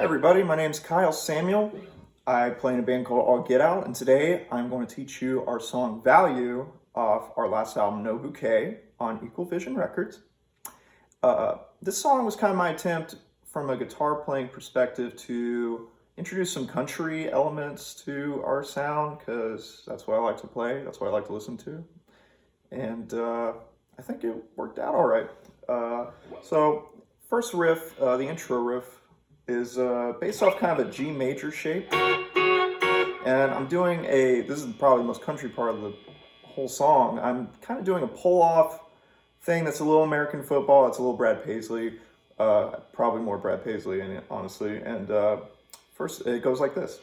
everybody, my name's Kyle Samuel. I play in a band called All Get Out, and today I'm going to teach you our song Value off our last album, No Bouquet, on Equal Vision Records. This song was kind of my attempt from a guitar playing perspective to introduce some country elements to our sound, because that's what I like to play, that's what I like to listen to. And I think it worked out all right. So first riff, the intro riff, is based off kind of a G major shape. And I'm doing this is probably the most country part of the whole song. I'm kind of doing a pull-off thing that's a little American football. It's a little Brad Paisley, probably more Brad Paisley in it, honestly. And first, it goes like this.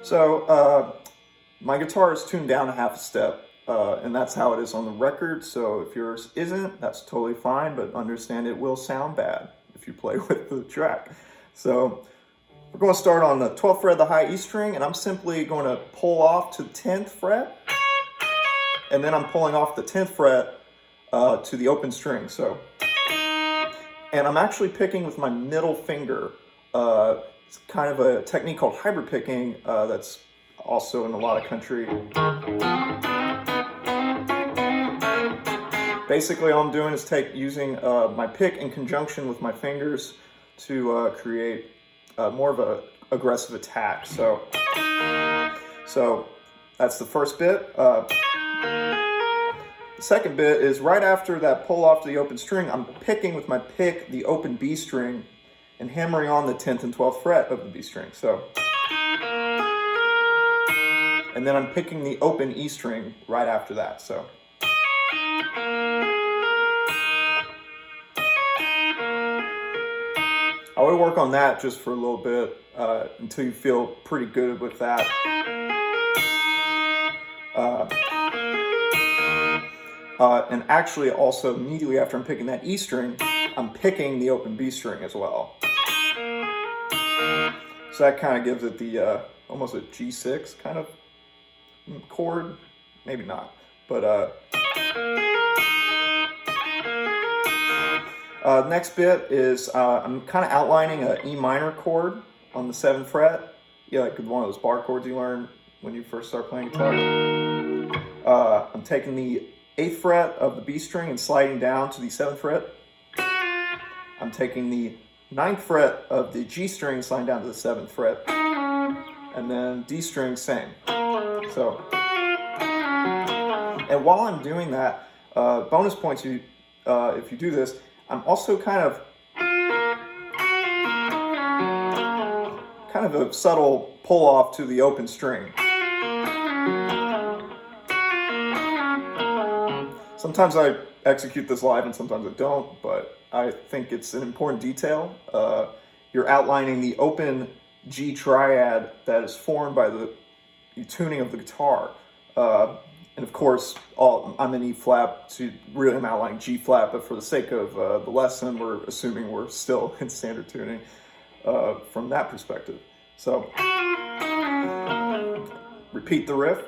So my guitar is tuned down a half a step, and that's how it is on the record. So if yours isn't, that's totally fine, but understand it will sound bad if you play with the track. So we're going to start on the 12th fret of the high E string, and I'm simply going to pull off to the 10th fret, and then I'm pulling off the 10th fret to the open string. So, and I'm actually picking with my middle finger. It's kind of a technique called hybrid picking that's also in a lot of country. Basically, all I'm doing is using my pick in conjunction with my fingers to create more of an aggressive attack. So that's the first bit. The second bit is right after that pull off to the open string, I'm picking with my pick the open B string and hammering on the 10th and 12th fret of the B string. So, and then I'm picking the open E string right after that. So, I would work on that just for a little bit until you feel pretty good with that. And actually also immediately after I'm picking that E string, I'm picking the open B string as well. So that kind of gives it the almost a G6 kind of chord, maybe not, but next bit is I'm kind of outlining an E minor chord on the 7th fret, like one of those bar chords you learn when you first start playing guitar. I'm taking the 8th fret of the B string and sliding down to the 7th fret. I'm taking the 9th fret of the G string, sliding down to the 7th fret, and then D string, same. So, and while I'm doing that, bonus points if you do this, I'm also kind of a subtle pull off to the open string. Sometimes I execute this live and sometimes I don't, but I think it's an important detail. You're outlining the open G triad that is formed by the tuning of the guitar. And of course, I'm in E flat, so really I'm outlining G flat, but for the sake of the lesson, we're assuming we're still in standard tuning from that perspective. So, repeat the riff.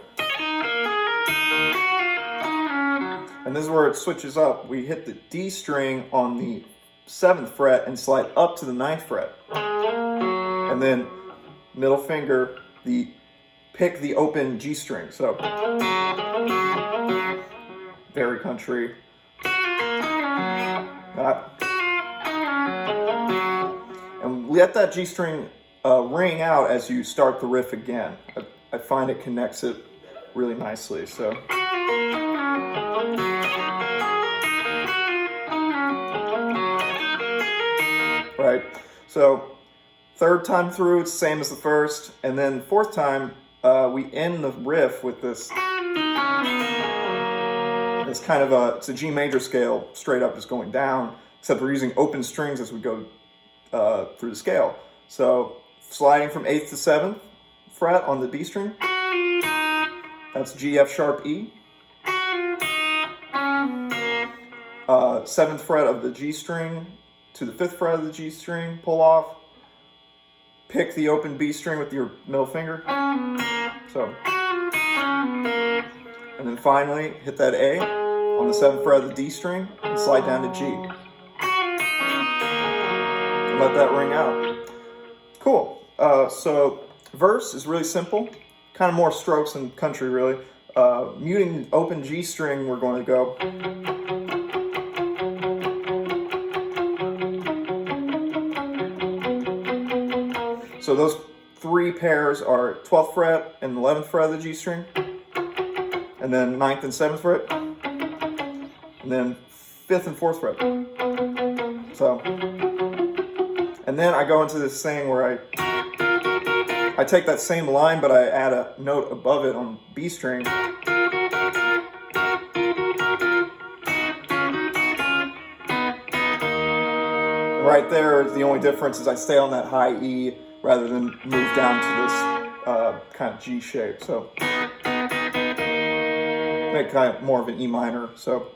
And this is where it switches up. We hit the D string on the 7th fret and slide up to the 9th fret. And then middle finger, pick the open G string. So, very country. And let that G string ring out as you start the riff again. I find it connects it really nicely. So. Right, so third time through, it's the same as the first, and then fourth time, we end the riff with this. It's kind of it's a G major scale, straight up just going down, except we're using open strings as we go through the scale. So sliding from 8th to 7th fret on the B string, that's G, F sharp, E. 7th fret of the G string to the 5th fret of the G string, pull off. pick the open B string with your middle finger. So, and then finally hit that A on the 7th fret of the D string and slide down to G. And let that ring out. Cool. So verse is really simple, kind of more strokes than country really. Muting open G string, we're going to go. So those 3 pairs are 12th fret and 11th fret of the G string, and then 9th and 7th fret, and then 5th and 4th fret. So, and then I go into this thing where I take that same line, but I add a note above it on B string. Right there, the only difference is I stay on that high E rather than move down to this kind of G shape. So make kind of more of an E minor. So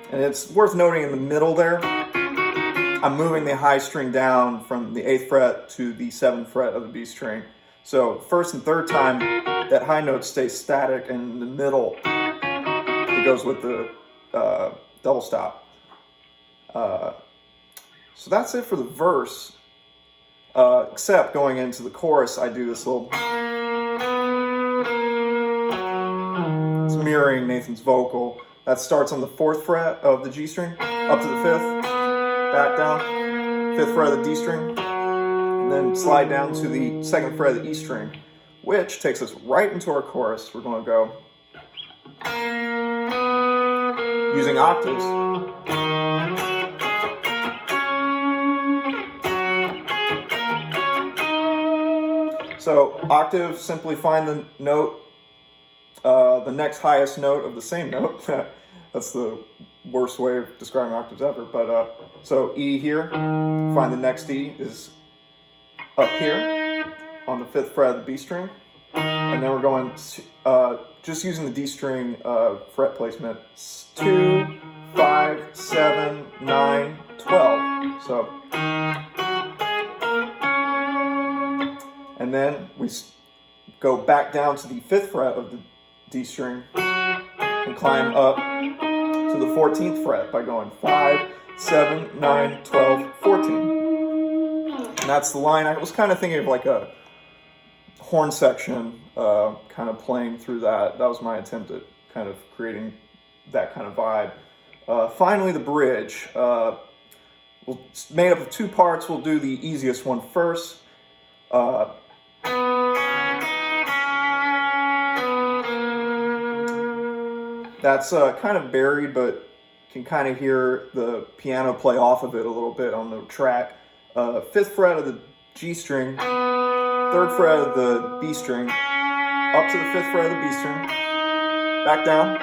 and it's worth noting in the middle there, I'm moving the high string down from the 8th fret to the 7th fret of the B string. So first and third time, that high note stays static, and in the middle, it goes with the double stop. So that's it for the verse, except going into the chorus, I do this little, it's mirroring Nathan's vocal. That starts on the 4th fret of the G string, up to the 5th, back down, 5th fret of the D string, and then slide down to the 2nd fret of the E string, which takes us right into our chorus. We're going to go using octaves. So octave, simply find the note, the next highest note of the same note. That's the worst way of describing octaves ever. But so E here, find the next E is up here on the 5th fret of the B string. And then we're going, just using the D string fret placement, 2, 5, 7, 9, 12. So, and then we go back down to the 5th fret of the D string and climb up to the 14th fret by going 5, 7, 9, 12, 14. And that's the line. I was kind of thinking of like a horn section, kind of playing through that. That was my attempt at kind of creating that kind of vibe. Finally, the bridge. It's made up of 2 parts. We'll do the easiest one first. That's kind of buried, but can kind of hear the piano play off of it a little bit on the track. 5th fret of the G string, 3rd fret of the B string, up to the 5th fret of the B string, back down,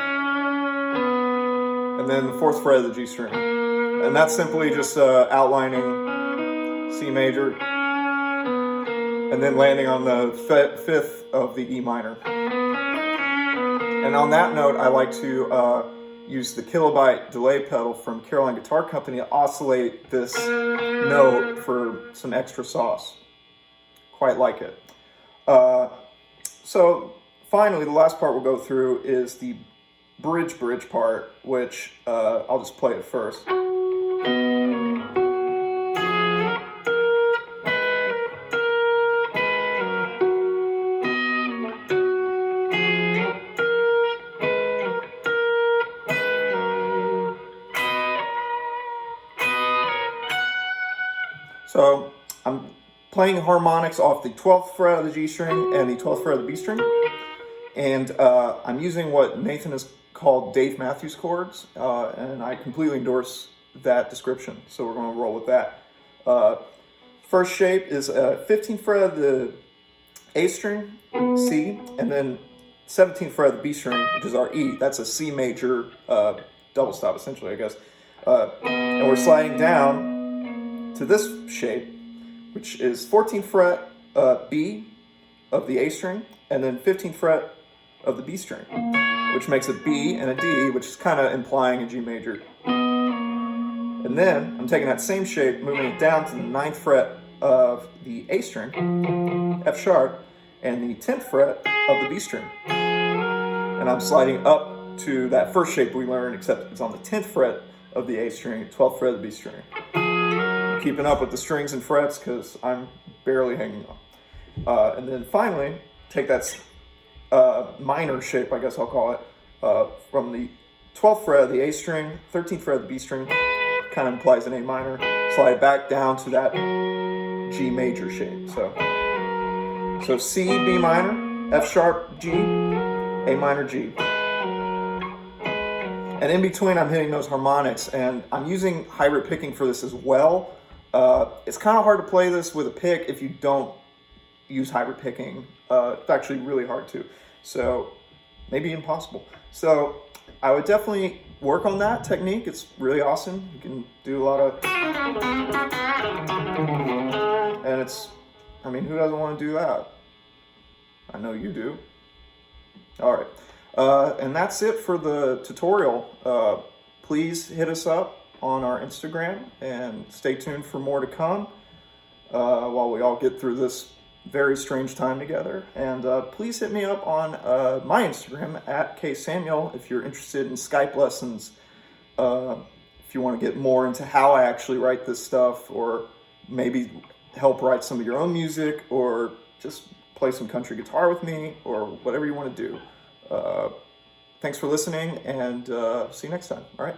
and then the 4th fret of the G string. And that's simply just outlining C major, and then landing on the 5th of the E minor. And on that note, I like to use the kilobyte delay pedal from Caroline Guitar Company to oscillate this note for some extra sauce. Quite like it. So finally, the last part we'll go through is the bridge part, which I'll just play it first. So I'm playing harmonics off the 12th fret of the G string and the 12th fret of the B string. And I'm using what Nathan has called Dave Matthews chords, and I completely endorse that description. So we're going to roll with that. First shape is 15th fret of the A string, C, and then 17th fret of the B string, which is our E. That's a C major double stop, essentially, I guess. And we're sliding down to this shape, which is 14th fret B of the A string, and then 15th fret of the B string, which makes a B and a D, which is kind of implying a G major. And then I'm taking that same shape, moving it down to the 9th fret of the A string, F sharp, and the 10th fret of the B string. And I'm sliding up to that first shape we learned, except it's on the 10th fret of the A string, 12th fret of the B string. I'm keeping up with the strings and frets because I'm barely hanging on. And then finally, take that minor shape, I guess I'll call it, from the 12th fret of the A string, 13th fret of the B string, kind of implies an A minor, slide back down to that G major shape. So C, B minor, F sharp, G, A minor, G. And in between, I'm hitting those harmonics, and I'm using hybrid picking for this as well. It's kind of hard to play this with a pick if you don't use hybrid picking. It's actually really hard to, so maybe impossible. So I would definitely work on that technique. It's really awesome. You can do a lot of, and it's, I mean, who doesn't want to do that? I know you do. All right. And that's it for the tutorial. Please hit us up on our Instagram and stay tuned for more to come while we all get through this very strange time together. And please hit me up on my Instagram at ksamuel if you're interested in Skype lessons, if you want to get more into how I actually write this stuff, or maybe help write some of your own music, or just play some country guitar with me, or whatever you want to do. Thanks for listening, and see you next time. All right.